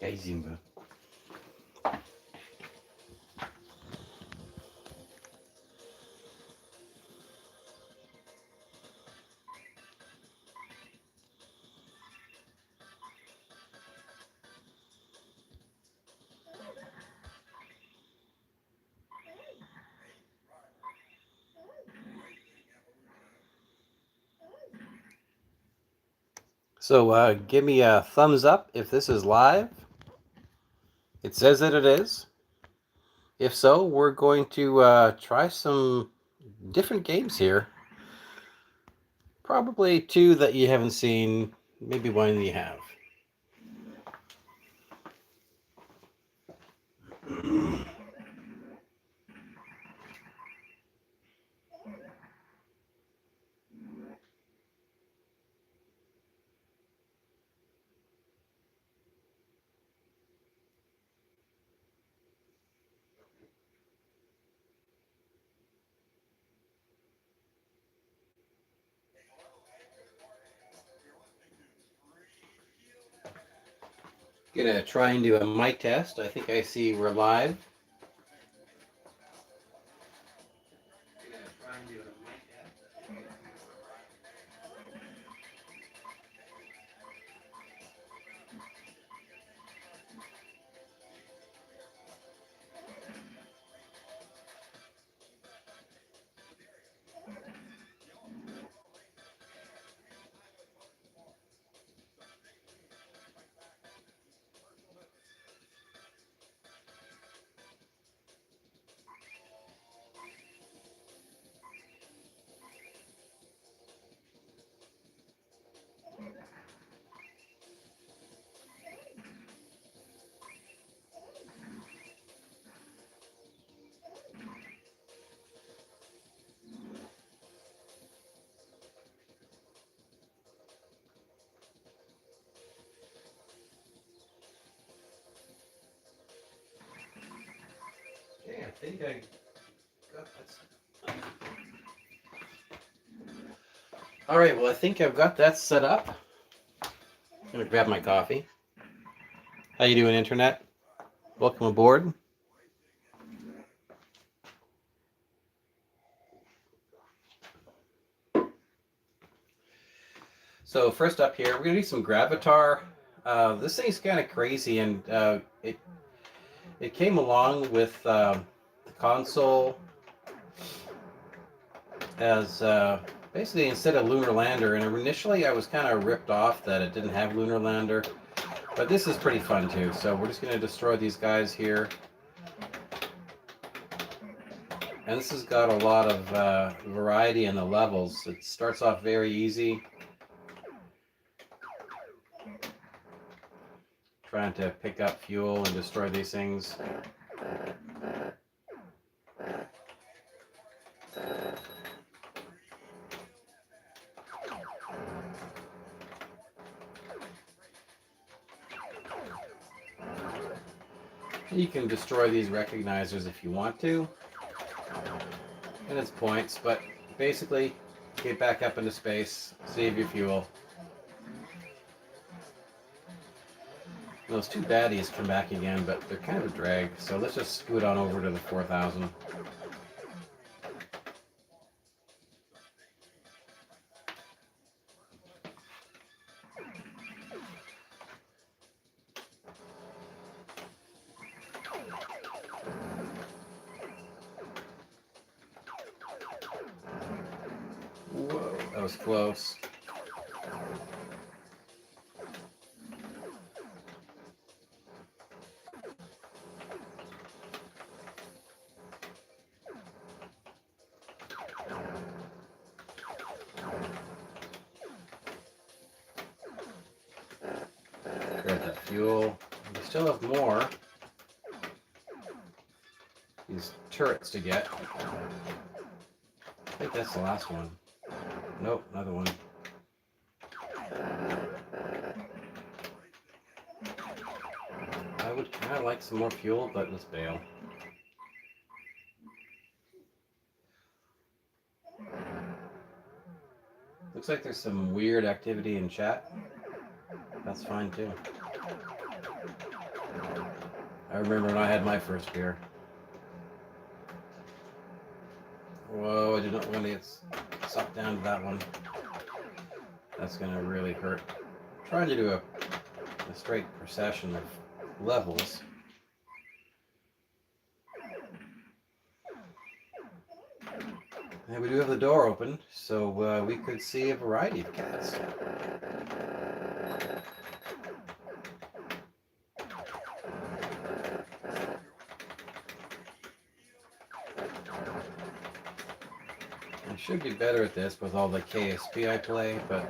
Hey, Zimba. So give me a thumbs up if this is live. It says that it is. If so, we're going to try some different games here. Probably two that you haven't seen, maybe one you have. Gonna try and do a mic test. I think I see we're live. Okay, I think I got that. All right, well, I think I've got that set up. I'm gonna grab my coffee. How you doing, Internet? Welcome aboard. So first up here, we're gonna do some Gravitar. This thing's kind of crazy, and it came along with the console as basically instead of Lunar Lander. And initially, I was kind of ripped off that it didn't have Lunar Lander, but this is pretty fun too. So we're just gonna destroy these guys here, and this has got a lot of variety in the levels. It starts off very easy. Trying to pick up fuel and destroy these things. You can destroy these recognizers if you want to, and it's points, but basically get back up into space, save your fuel. Those two baddies come back again, but they're kind of a drag, so let's just scoot on over to the 4000. Whoa, that was close. Grab that fuel. We still have more. These turrets to get. I think that's the last one. Nope, another one. I would kind of like some more fuel, but let's bail. Looks like there's some weird activity in chat. That's fine too. I remember when I had my first beer. Whoa, I did not want to get sucked down to that one. That's going to really hurt. I'm trying to do a straight procession of levels. And we do have the door open, so we could see a variety of cats. I should be better at this with all the KSP I play, but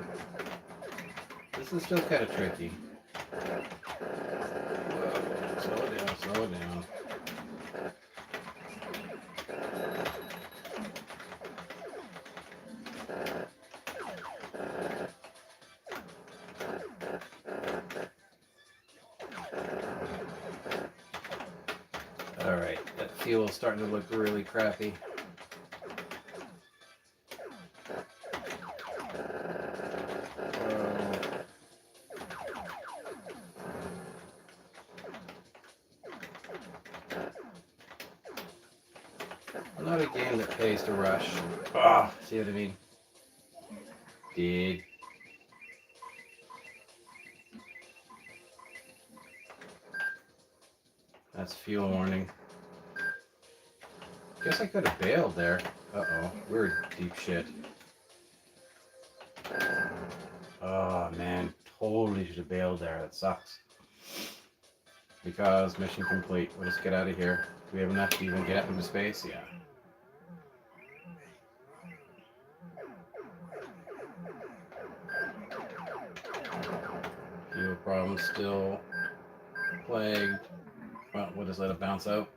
this is still kind of tricky. Whoa, slow it down, slow it down. Alright, that fuel is starting to look really crappy. Not a game that pays to rush. Ah, see what I mean? Did. That's fuel warning. Guess I could have bailed there. Uh-oh, we're in deep shit. Oh man, totally should have bailed there. That sucks. Because mission complete. We'll just get out of here. Do we have enough to even get up into space? Yeah. Fuel problem still plagued. Well, we'll just let it bounce out.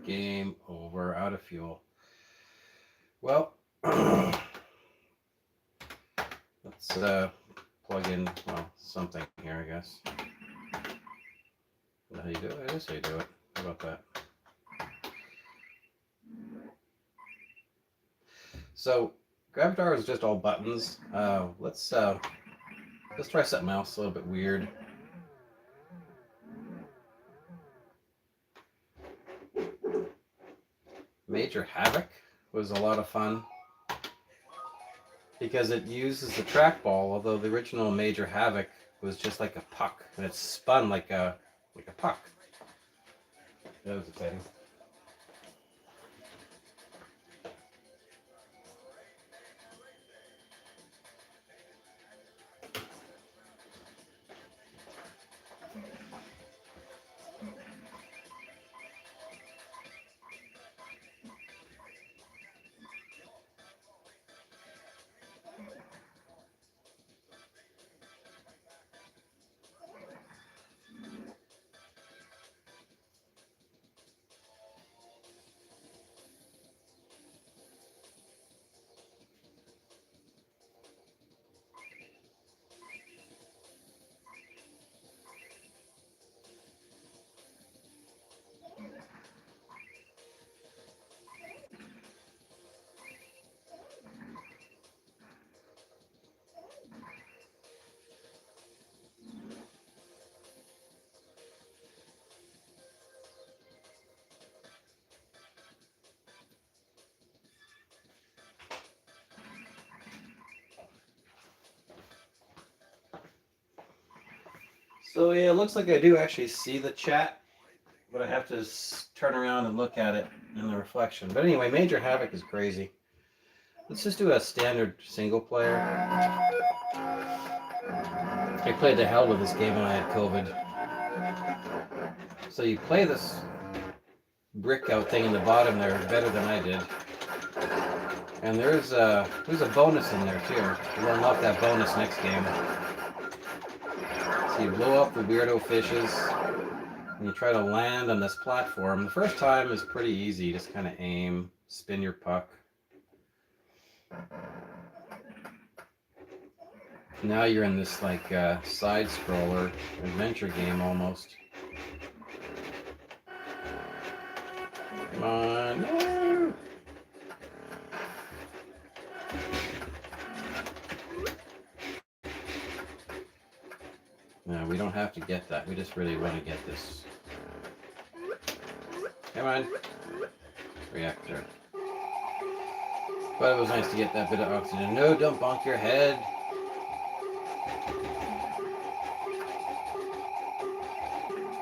Game over. Out of fuel. Well, let's plug in, well, something here, I guess. Is that how you do it? That is how you do it. How about that? So, Gravitar is just all buttons. Let's try something else a little bit weird. Major Havoc was a lot of fun because it uses the trackball, although the original Major Havoc was just like a puck, and it spun like a puck. That was exciting. So yeah, it looks like I do actually see the chat, but I have to turn around and look at it in the reflection. But anyway, Major Havoc is crazy. Let's just do a standard single player. I played the hell with this game when I had COVID. So you play this brick out thing in the bottom there better than I did. And there's a bonus in there too. We'll unlock that bonus next game. So you blow up the weirdo fishes, and you try to land on this platform. The first time is pretty easy. You just kind of aim, spin your puck. Now you're in this like side scroller adventure game almost. Come on. No. We don't have to get that. We just really want to get this. Come on. Reactor. But it was nice to get that bit of oxygen. No, don't bonk your head.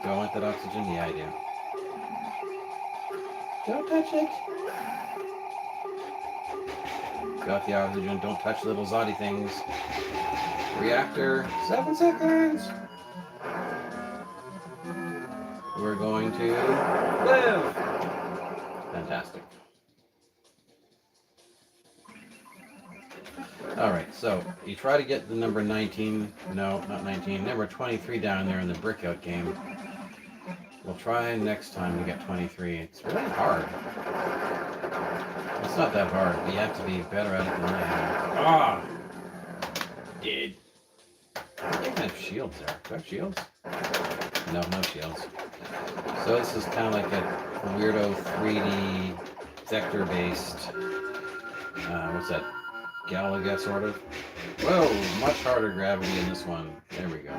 Do I want that oxygen? Yeah, I do. Don't touch it. Got the oxygen. Don't touch little zoddy things. Reactor. 7 seconds. We're going to live. Fantastic. Alright, so you try to get the number 19. No, not 19. Number 23 down there in the Brickout game. We'll try next time to get 23. It's really hard. It's not that hard, but you have to be better at it than I am. Ah! Dead. I think I have shields there. Do I have shields? No, no shields. So this is kind of like a weirdo 3D vector-based, what's that? Galaga, sort of. Whoa, much harder gravity in this one. There we go.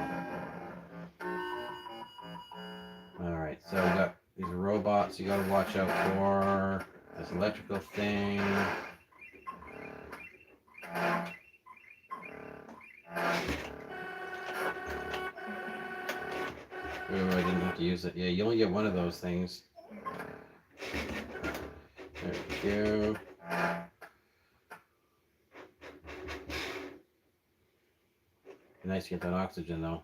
Alright, so we got these robots you gotta watch out for. This electrical thing. Oh, I didn't have to use it. Yeah, you only get one of those things. There we go. Nice to get that oxygen, though.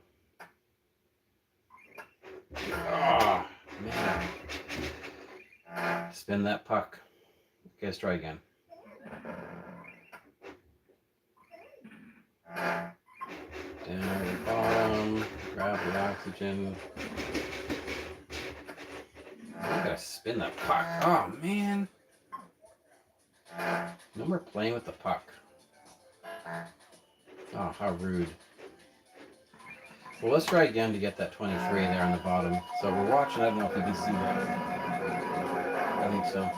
Oh, man. Spin that puck. Okay, let's try again. Down at the bottom. Grab the oxygen. I gotta spin that puck. Oh, man. No more playing with the puck. Oh, how rude. Well, let's try again to get that 23 there on the bottom. So we're watching. I don't know if you can see that. I think so.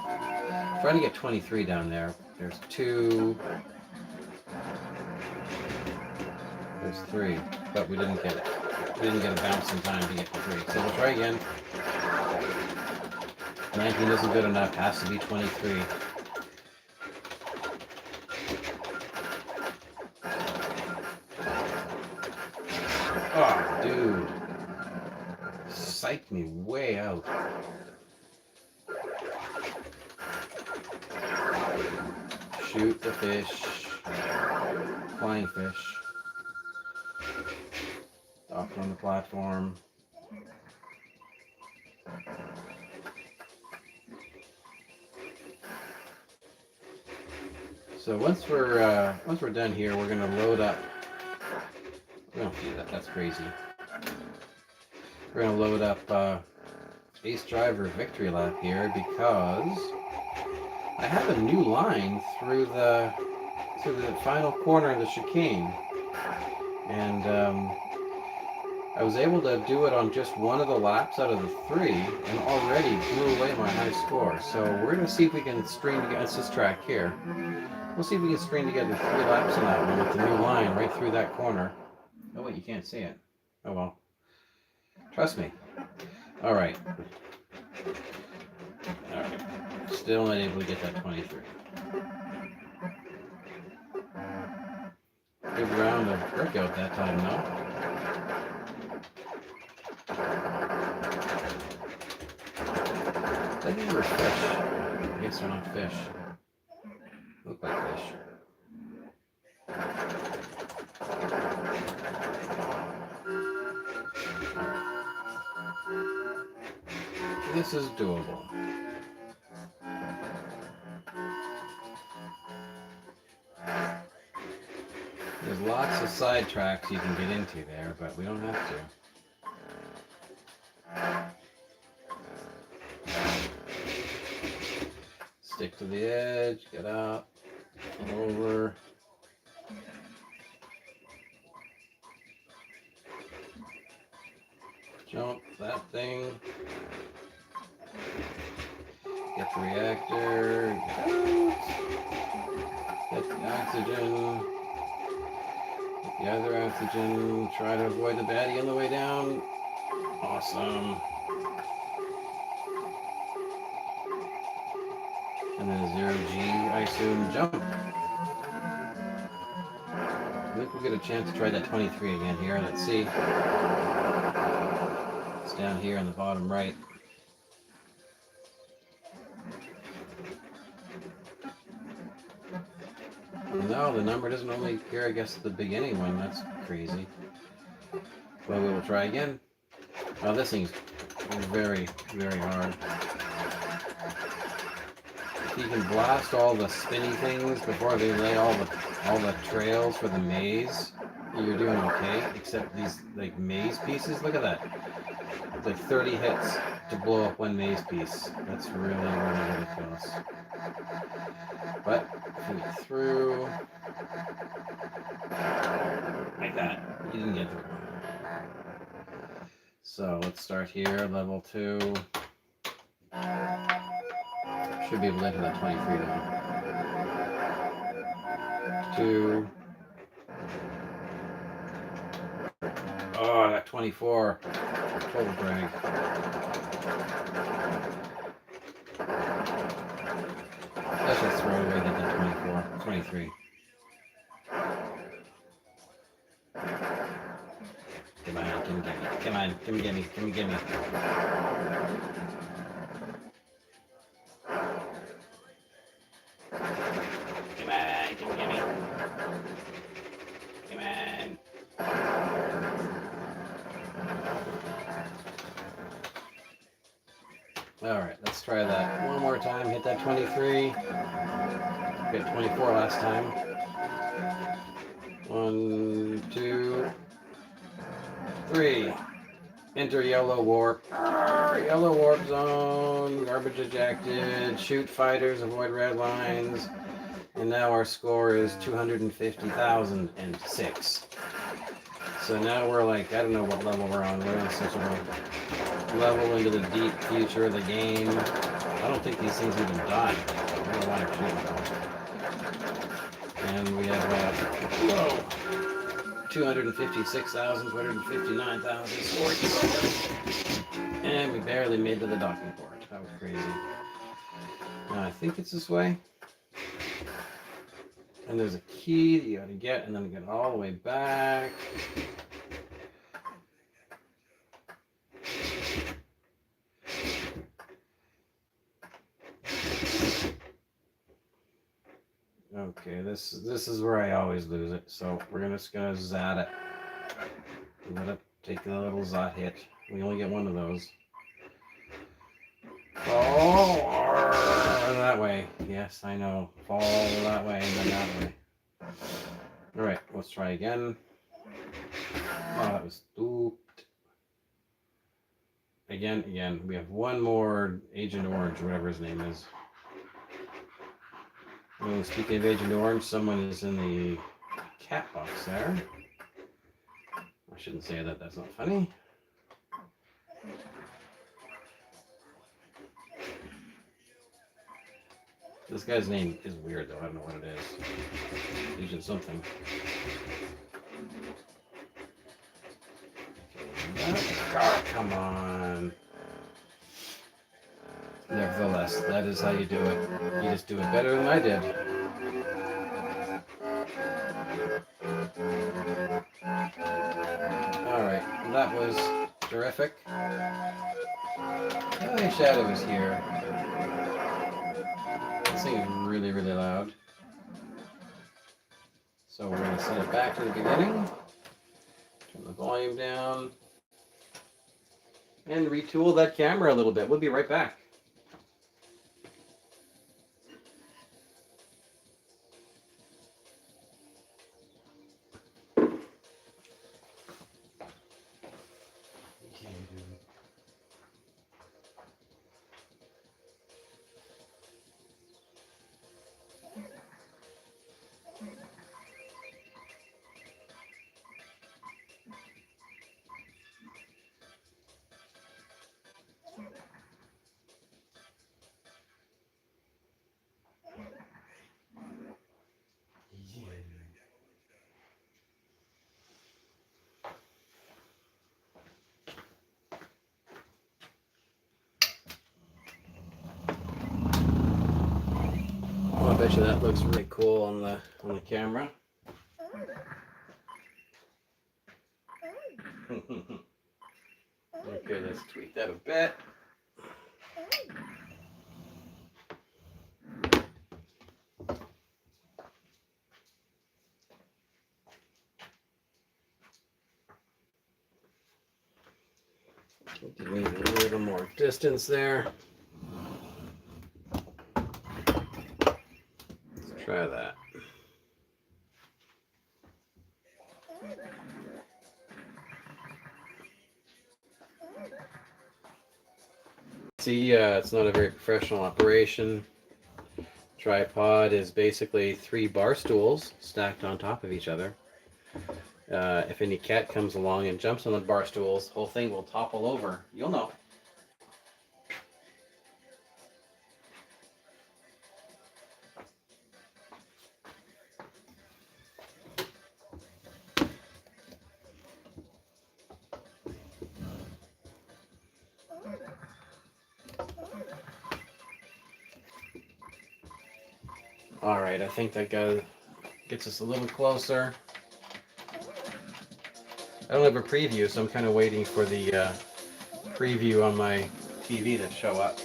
Trying to get 23 down there. There's 2. There's 3. But we didn't get it. We didn't get a bounce in time to get the 3. So we'll try again. 19 isn't good enough. Has to be 23. Oh, dude. Psyched me way out. Shoot the fish. Flying fish. Up on the platform. So once we're done here, we're gonna load up. We don't do that. That's crazy. We're gonna load up Ace Driver Victory Lap here because I have a new line through the final corner of the chicane, and I was able to do it on just one of the laps out of the 3, and already blew away my high score. So we're gonna see if we can string together. It's this track here. We'll see if we can string together 3 laps on that one with the new line right through that corner. Oh wait, you can't see it. Oh well. Trust me. Alright. Alright. Still not able to get that 23. Good round of breakout that time, though. I think they were fish. I guess they're not fish. Look like fish. This is doable. There's lots of side tracks you can get into there, but we don't have to. Stick to the edge, get up, over. Jump that thing. Get the reactor. Get the oxygen. Get The other oxygen. Try to avoid the baddie on the way down. Awesome. And then a 0G, I assume, jump. I think we'll get a chance to try that 23 again here. Let's see. It's down here on the bottom right. No, the number doesn't only appear, I guess, the beginning one. That's crazy. Well, we will try again. Oh, this thing's very, very hard. If you can blast all the spinny things before they lay all the trails for the maze, you're doing okay. Except these like maze pieces. Look at that. It's like 30 hits to blow up one maze piece. That's really, really ridiculous. But if you get through like that, you didn't get through. So let's start here, level 2. Should be able to enter that 23 now. 2. Oh, I got 24. Total drag. Let's just throw away the 24. 23. Come on, gimme. Come on, gimme. Come on, gimme. Come on. Alright, let's try that one more time. Hit that 23. Hit 24 last time. 1, 2, 3. Enter yellow warp. Yellow warp zone. Garbage ejected. Shoot fighters. Avoid red lines. And now our score is 250,006. So now we're like, I don't know what level we're on. We're in some sort of level into the deep future of the game. I don't think these things even die. I don't know why I'm shooting. And we have, 256,259,000 and we barely made to the docking port. That was crazy. Now I think it's this way. And there's a key that you gotta get, and then get all the way back. Okay, this is where I always lose it. So we're just gonna zat it. I'm gonna take a little zat hit. We only get one of those. Oh, that way. Yes, I know. Fall that way and then that way. Alright, let's try again. Oh, that was spooked. Again. We have one more Agent Orange, whatever his name is. Oh, speaking of Agent Orange, someone is in the cat box there. I shouldn't say that, that's not funny. This guy's name is weird though, I don't know what it is. Agent something. Oh, come on. Nevertheless, that is how you do it. You just do it better than I did. Alright, that was terrific. Oh, Shadow is here. This thing is really, really loud. So we're going to set it back to the beginning. Turn the volume down. And retool that camera a little bit. We'll be right back. Well, I bet you that looks really cool on the camera. Okay, let's tweak that a bit. Give me a little more distance there. Let's try that. See, it's not a very professional operation. Tripod is basically 3 bar stools stacked on top of each other. If any cat comes along and jumps on the bar stools, the whole thing will topple over. You'll know. Alright, I think that gets us a little closer. I don't have a preview, so I'm kind of waiting for the preview on my TV to show up.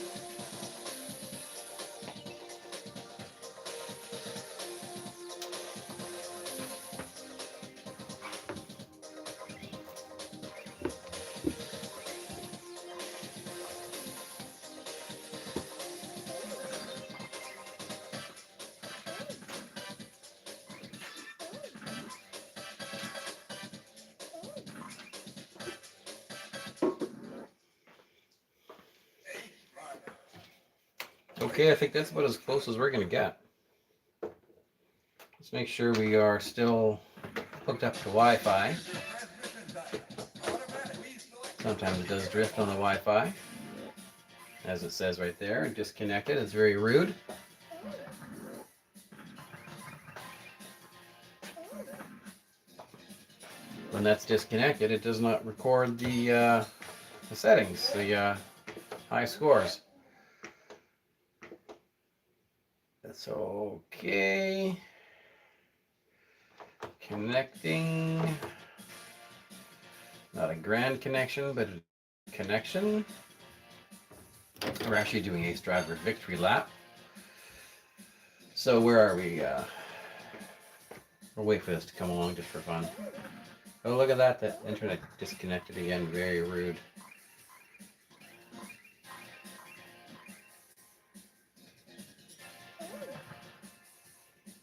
Okay, I think that's about as close as we're going to get. Let's make sure we are still hooked up to Wi-Fi. Sometimes it does drift on the Wi-Fi, as it says right there, disconnected. It's very rude. When that's disconnected, it does not record the settings, the high scores. That's okay. Connecting. Not a grand connection, but a connection. We're actually doing Ace Driver Victory Lap. So where are we? We'll wait for this to come along just for fun. Oh, look at that. The internet disconnected again. Very rude.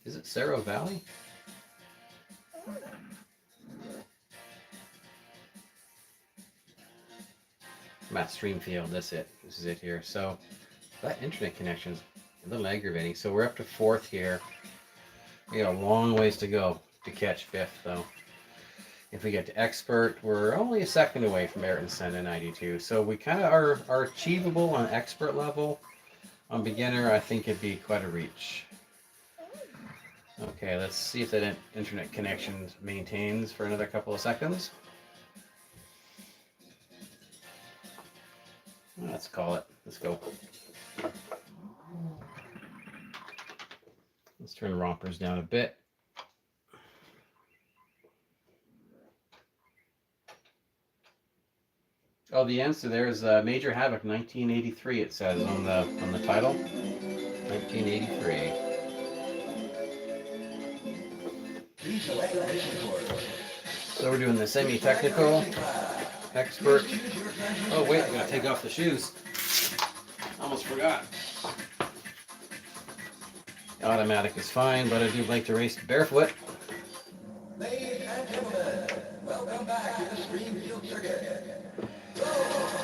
Is it Cerro Valley? Matt Streamfield, that's it. This is it here. So that internet connection is a little aggravating. So we're up to 4th here. We got a long ways to go to catch 5th, though. If we get to expert, we're only a second away from Ayrton Senna 92. So we kind of are achievable on expert level. On beginner, I think it'd be quite a reach. Okay, let's see if that internet connection maintains for another couple of seconds. Let's call it. Let's go. Let's turn rompers down a bit. Oh, the answer there is Major Havoc 1983. It says on the title. 1983. So we're doing the semi-technical, expert. Oh wait, I gotta take off the shoes. Almost forgot. Automatic is fine, but I do like to race barefoot. Ladies and gentlemen, welcome back to the Streamfield Circuit.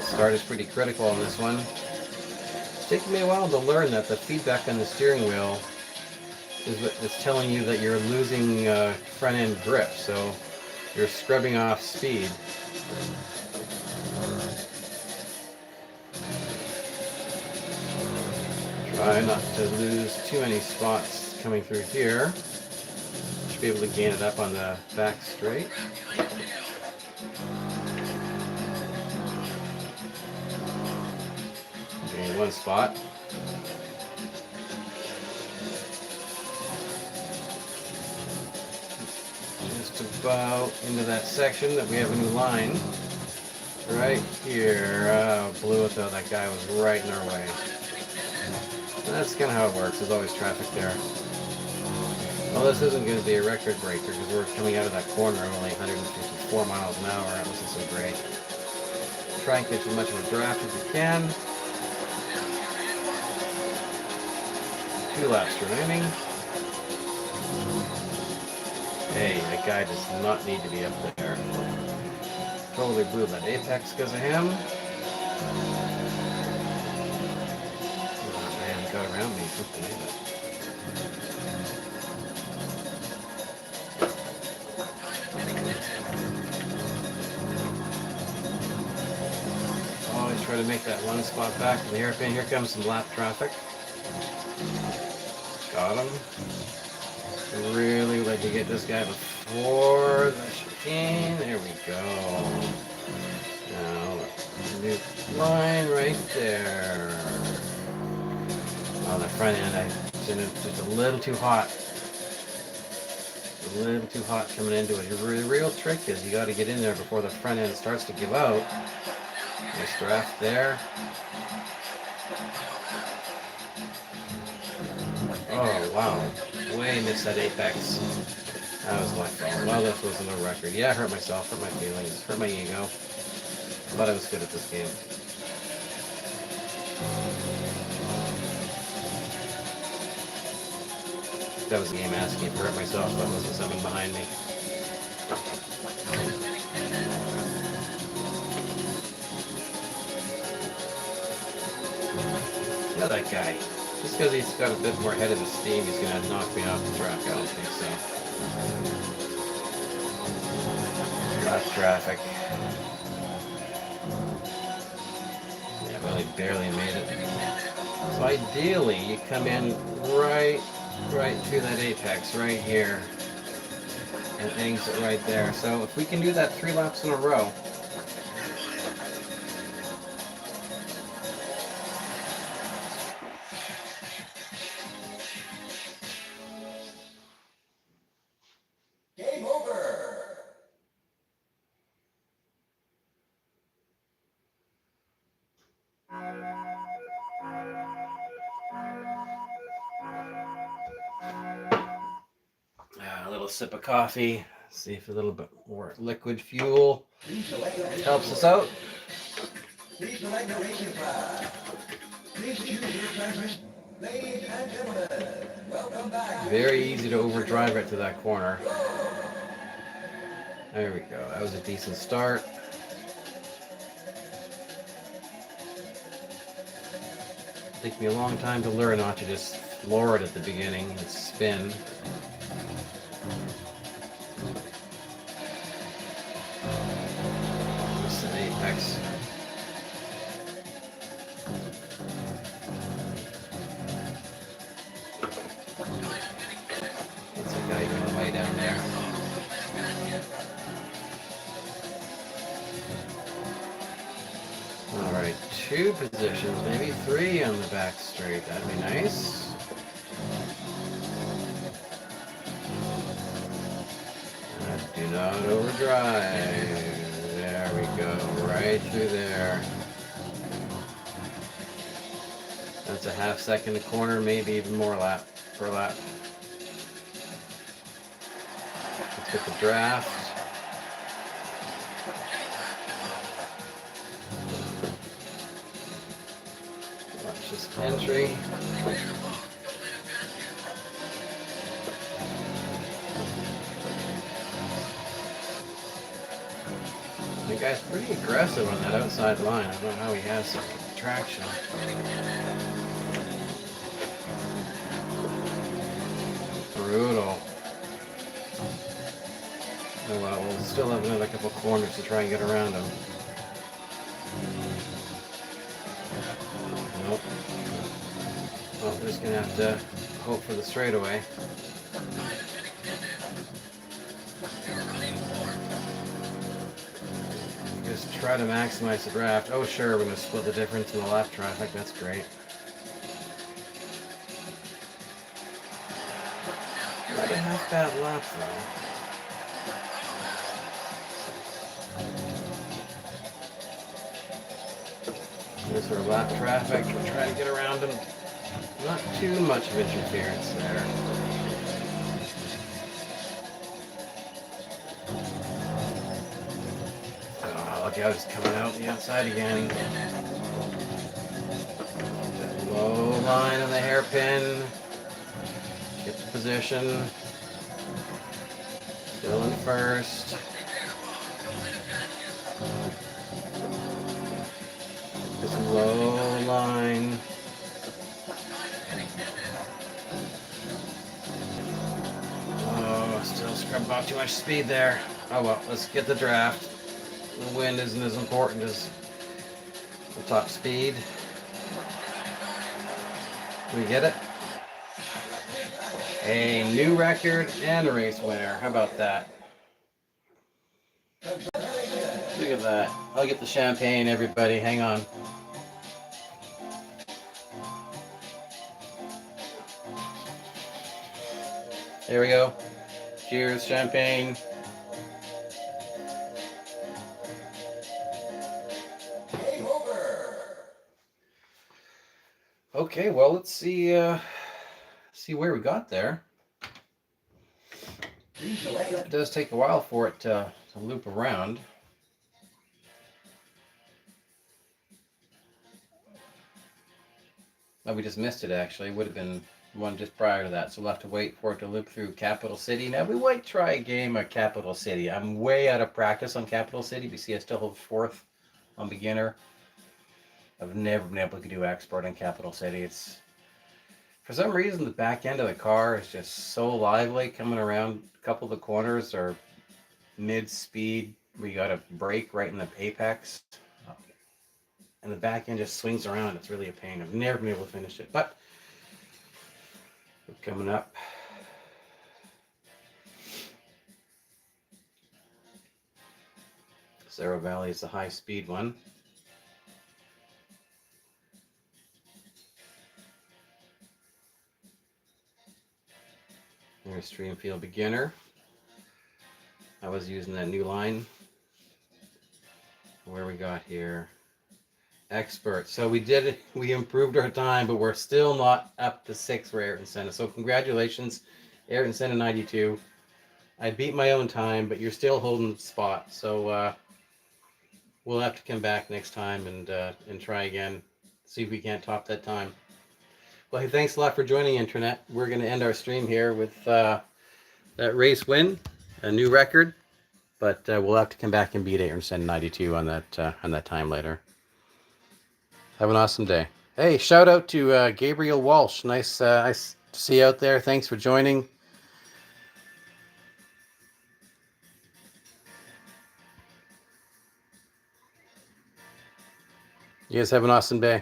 Start is pretty critical on this one. It's taken me a while to learn that the feedback on the steering wheel is telling you that you're losing front end grip, so you're scrubbing off speed. Try not to lose too many spots coming through here. Should be able to gain it up on the back straight. Gain 1 spot. just about into that section that we have a new line. Right here. Blew it though. That guy was right in our way. That's kind of how it works. There's always traffic there. Well, this isn't going to be a record breaker because we're coming out of that corner only 154 miles an hour. That wasn't so great. Try and get as much of a draft as you can. 2 laps remaining. Hey, that guy does not need to be up there. Totally blew that apex because of him. Oh man, he got around me. Always try to make that one spot back from the hairpin. Here comes some lap traffic. Got him. Really like to get this guy before the chicane. There we go. Now, new line right there. On the front end, I just a little too hot. A little too hot coming into it. The real trick is you got to get in there before the front end starts to give out. Nice draft there. Oh, wow. Way missed that apex. That was my fault. Well, this wasn't a record. Yeah, I hurt myself, hurt my feelings, hurt my ego. Thought I was good at this game. That was the game asking if I hurt myself. That wasn't someone behind me. Yeah, that guy. Just because he's got a bit more head of steam, he's going to knock me off the track. I don't think so. Left traffic. Yeah, really barely made it. So ideally, you come in right to that apex right here and exit right there. So if we can do that 3 laps in a row, Game over. a little sip of coffee, see if a little bit more liquid fuel helps us out. Please select the racing class. Please choose your transmission. Ladies and gentlemen, welcome back. Very easy to overdrive right to that corner. There we go. That was a decent start. Took me a long time to learn not to just floor it at the beginning and spin. This is an apex. That's a guy going way down there. Alright, 2 positions, maybe 3 on the back straight. That'd be nice. Do not overdrive. There we go, right through there. That's a half second a corner, maybe even more per lap. Let's get the draft. Watch this entry. The guy's pretty aggressive on that outside line. I don't know how he has some traction. Brutal. Oh well, we'll still have another couple corners to try and get around him. Nope. Well, we're just gonna have to hope for the straightaway. Just try to maximize the draft. Oh sure, we're gonna split the difference in the lap traffic. That's great. Not a half bad lap though. There's our lap traffic. We're trying to get around them. Not too much of interference there. Oh, look how it's coming out the outside again. That low line on the hairpin. Get the position. Still in first. This low line. Oh, still scrubbing off too much speed there. Oh well, let's get the draft. The wind isn't as important as the top speed. We get it? A new record and a race winner. How about that? Look at that. I'll get the champagne, everybody. Hang on. There we go. Cheers, champagne. Game over. Okay, well, let's see where we got there. It does take a while for it to loop around. Oh, we just missed it, actually. It would have been one just prior to that, so we'll have to wait for it to loop through Capital City. Now, we might try a game of Capital City. I'm way out of practice on Capital City. You see, I still hold fourth on beginner. I've never been able to do expert in Capital City. It's, for some reason, the back end of the car is just so lively. Coming around a couple of the corners are mid-speed. We got to brake right in the apex. And the back end just swings around. It's really a pain. I've never been able to finish it. But we're coming up. Cerro Valley is the high-speed one. There's Streamfield Beginner. I was using that new line. Where we got here? Expert. So we did it. We improved our time, but we're still not up to 6 for Ayrton Senna. So congratulations, Ayrton Senna 92. I beat my own time, but you're still holding the spot. So we'll have to come back next time and try again. See if we can't top that time. Well, hey, thanks a lot for joining, Internet. We're going to end our stream here with that race win, a new record. But we'll have to come back and beat Ayrton Senna 92 on that time later. Have an awesome day. Hey, shout out to Gabriel Walsh. Nice to see you out there. Thanks for joining. You guys have an awesome day.